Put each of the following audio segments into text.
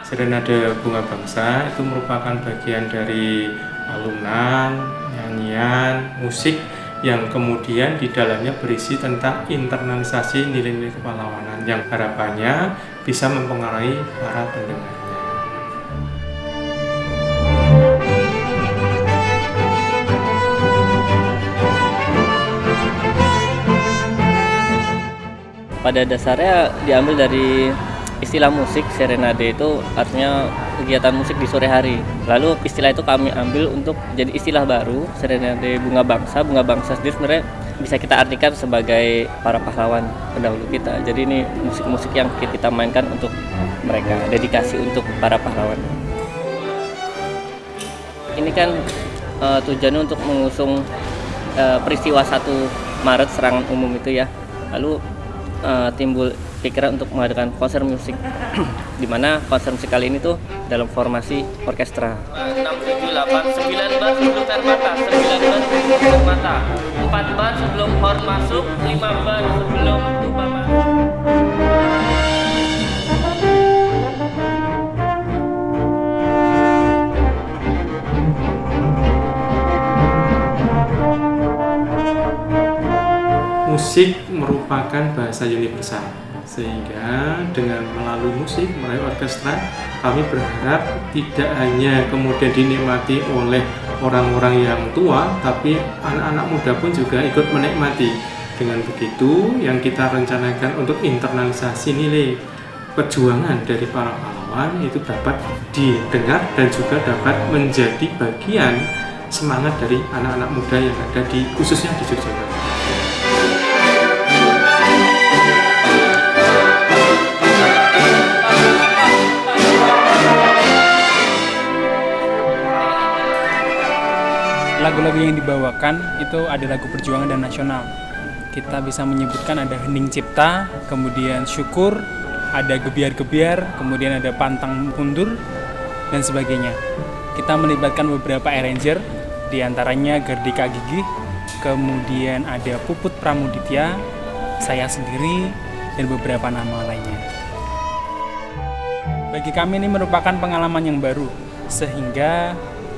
Serenade Bunga Bangsa itu merupakan bagian dari alunan, nyanyian, musik yang kemudian di dalamnya berisi tentang internalisasi nilai-nilai kepahlawanan yang harapannya bisa mempengaruhi para pendengarnya. Pada dasarnya diambil dari istilah musik. Serenade itu artinya kegiatan musik di sore hari. Lalu istilah itu kami ambil untuk jadi istilah baru, Serenade Bunga Bangsa. Bunga Bangsa sendiri sebenarnya bisa kita artikan sebagai para pahlawan pendahulu kita. Jadi ini musik-musik yang kita mainkan untuk mereka, dedikasi untuk para pahlawan. Ini kan tujuannya untuk mengusung peristiwa 1 Maret serangan umum itu ya. Lalu timbul pikiran untuk mengadakan konser musik di mana konser musik kali ini tuh dalam formasi orkestra. 6, 7, 8, 9 bar sebelum terbata, 9 bar sebelum terbata, 4 bar sebelum horn masuk, 5 bar sebelum tuba masuk. Musik merupakan bahasa universal, sehingga dengan melalui musik, melalui orkestra, kami berharap tidak hanya kemudian dinikmati oleh orang-orang yang tua, tapi anak-anak muda pun juga ikut menikmati. Dengan begitu, yang kita rencanakan untuk internalisasi nilai perjuangan dari para pahlawan itu dapat didengar dan juga dapat menjadi bagian semangat dari anak-anak muda yang ada di khususnya di Yogyakarta. Lagu-lagu yang dibawakan itu ada lagu perjuangan dan nasional. Kita bisa menyebutkan ada Hening Cipta, kemudian Syukur, ada Gebiar-Gebiar, kemudian ada Pantang Mundur, dan sebagainya. Kita melibatkan beberapa arranger, diantaranya Gardika Gigih, kemudian ada Puput Pramuditya, saya sendiri, dan beberapa nama lainnya. Bagi kami ini merupakan pengalaman yang baru, sehingga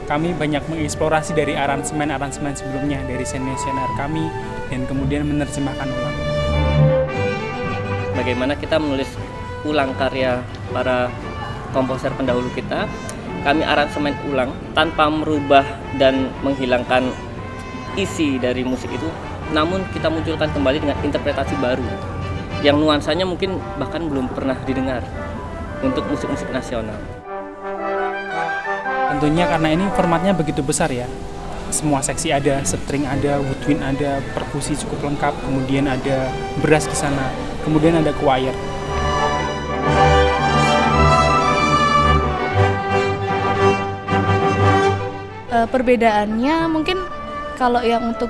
kami banyak mengeksplorasi dari aransemen-aransemen sebelumnya dari senior-senior kami dan kemudian menerjemahkan ulang. Bagaimana kita menulis ulang karya para komposer pendahulu kita, kami aransemen ulang tanpa merubah dan menghilangkan isi dari musik itu, namun kita munculkan kembali dengan interpretasi baru yang nuansanya mungkin bahkan belum pernah didengar untuk musik-musik nasional. Tentunya karena ini formatnya begitu besar ya, semua seksi ada, string ada, woodwind ada, perkusi cukup lengkap, kemudian ada brass di sana, kemudian ada choir. Perbedaannya mungkin kalau yang untuk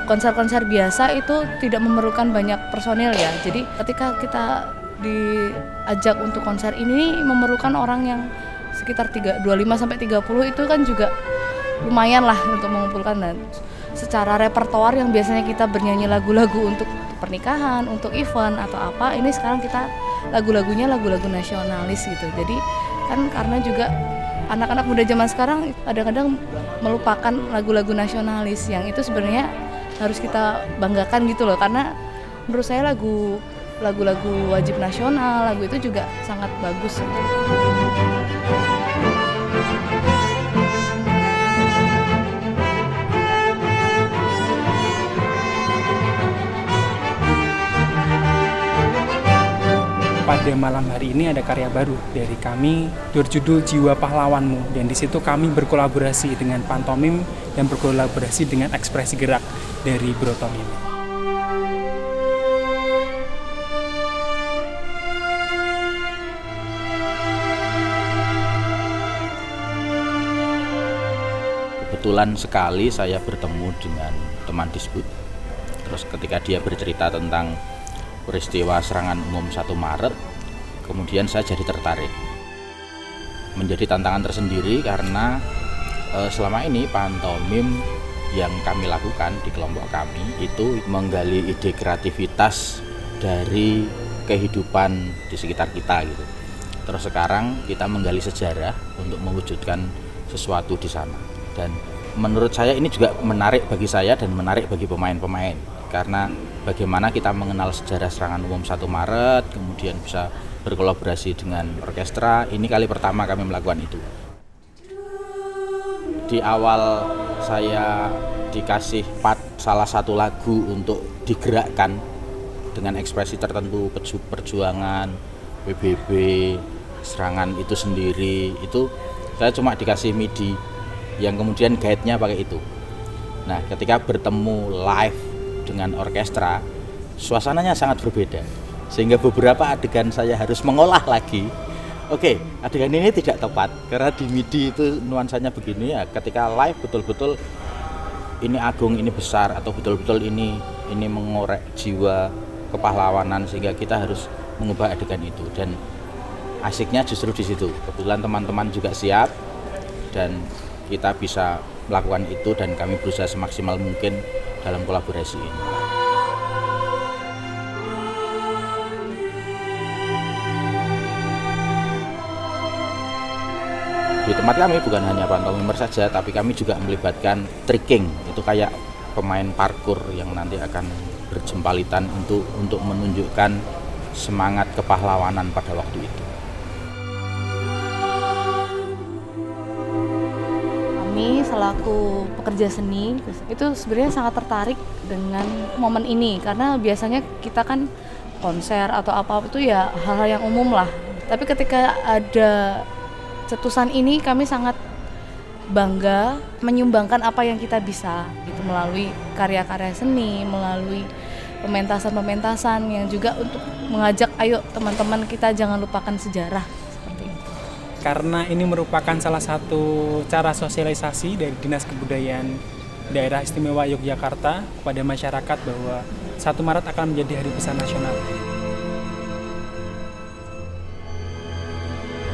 konser-konser biasa itu tidak memerlukan banyak personil ya. Jadi ketika kita diajak untuk konser ini memerlukan orang yang sekitar 25-30 itu kan juga lumayan lah untuk mengumpulkan. Dan secara repertoar yang biasanya kita bernyanyi lagu-lagu untuk pernikahan, untuk event atau apa, ini sekarang kita lagu-lagunya lagu-lagu nasionalis gitu. Jadi kan karena juga anak-anak muda zaman sekarang kadang-kadang melupakan lagu-lagu nasionalis yang itu sebenarnya harus kita banggakan gitu loh, karena menurut saya lagu-lagu wajib nasional, lagu itu juga sangat bagus. Pada malam hari ini ada karya baru dari kami berjudul Jiwa Pahlawanmu, dan di situ kami berkolaborasi dengan pantomim dan berkolaborasi dengan ekspresi gerak dari Brotomim. Kebetulan sekali saya bertemu dengan teman Disbud. Terus ketika dia bercerita tentang peristiwa serangan umum 1 Maret, kemudian saya jadi tertarik. Menjadi tantangan tersendiri karena selama ini pantomim yang kami lakukan di kelompok kami itu menggali ide kreativitas dari kehidupan di sekitar kita gitu. Terus sekarang kita menggali sejarah untuk mewujudkan sesuatu di sana. Dan menurut saya ini juga menarik bagi saya dan menarik bagi pemain-pemain. Karena bagaimana kita mengenal sejarah serangan umum 1 Maret, kemudian bisa berkolaborasi dengan orkestra. Ini kali pertama kami melakukan itu. Di awal saya dikasih salah satu lagu untuk digerakkan dengan ekspresi tertentu, perjuangan, PBB, serangan itu sendiri, itu saya cuma dikasih MIDI yang kemudian guide-nya pakai itu. Nah, ketika bertemu live dengan orkestra, suasananya sangat berbeda. Sehingga beberapa adegan saya harus mengolah lagi. Oke, adegan ini tidak tepat karena di MIDI itu nuansanya begini ya. Ketika live betul-betul ini agung, ini besar, atau betul-betul ini mengorek jiwa kepahlawanan, sehingga kita harus mengubah adegan itu. Dan asiknya justru di situ. Kebetulan teman-teman juga siap dan kita bisa melakukan itu, dan kami berusaha semaksimal mungkin dalam kolaborasi ini. Di tempat kami bukan hanya pantomimer saja, tapi kami juga melibatkan tricking. Itu kayak pemain parkour yang nanti akan berjempalitan untuk menunjukkan semangat kepahlawanan pada waktu itu. Kami selaku pekerja seni itu sebenarnya sangat tertarik dengan momen ini, karena biasanya kita kan konser atau apa itu ya hal-hal yang umum lah. Tapi ketika ada cetusan ini, kami sangat bangga menyumbangkan apa yang kita bisa gitu, melalui karya-karya seni, melalui pementasan-pementasan yang juga untuk mengajak ayo teman-teman kita jangan lupakan sejarah seperti itu. Karena ini merupakan salah satu cara sosialisasi dari Dinas Kebudayaan Daerah Istimewa Yogyakarta kepada masyarakat bahwa 1 Maret akan menjadi hari besar nasional.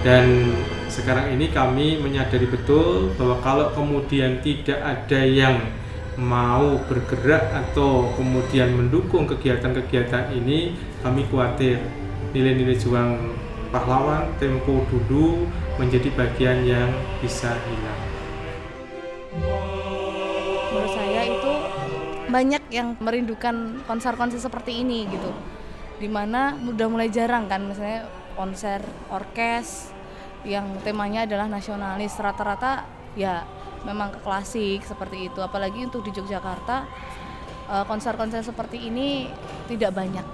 Dan sekarang ini kami menyadari betul bahwa kalau kemudian tidak ada yang mau bergerak atau kemudian mendukung kegiatan-kegiatan ini, kami khawatir nilai-nilai juang pahlawan tempo dulu menjadi bagian yang bisa hilang. Menurut saya itu banyak yang merindukan konser-konser seperti ini gitu, dimana udah mulai jarang kan misalnya konser orkes yang temanya adalah nasionalis, rata-rata ya memang ke klasik seperti itu. Apalagi untuk di Yogyakarta konser-konser seperti ini tidak banyak.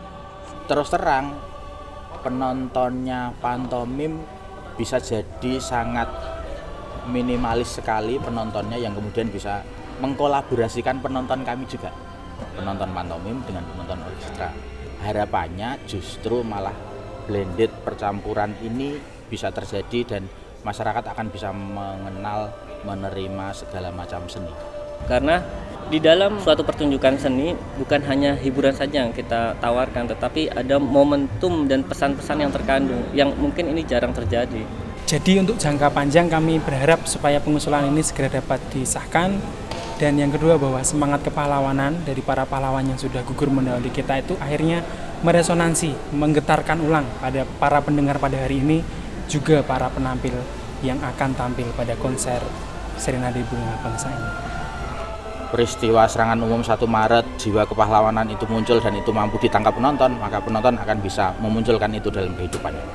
Terus terang, penontonnya pantomim bisa jadi sangat minimalis sekali penontonnya, yang kemudian bisa mengkolaborasikan penonton kami juga, penonton pantomim dengan penonton orkestra. Harapannya justru malah blended, percampuran ini bisa terjadi dan masyarakat akan bisa mengenal, menerima segala macam seni. Karena di dalam suatu pertunjukan seni bukan hanya hiburan saja yang kita tawarkan, tetapi ada momentum dan pesan-pesan yang terkandung yang mungkin ini jarang terjadi. Jadi untuk jangka panjang kami berharap supaya pengusulan ini segera dapat disahkan. Dan yang kedua, bahwa semangat kepahlawanan dari para pahlawan yang sudah gugur mendahului kita itu akhirnya meresonansi, menggetarkan ulang pada para pendengar pada hari ini, juga para penampil yang akan tampil pada konser Serenade Bunga Bangsa ini. Peristiwa serangan umum 1 Maret, jiwa kepahlawanan itu muncul dan itu mampu ditangkap penonton, maka penonton akan bisa memunculkan itu dalam kehidupannya.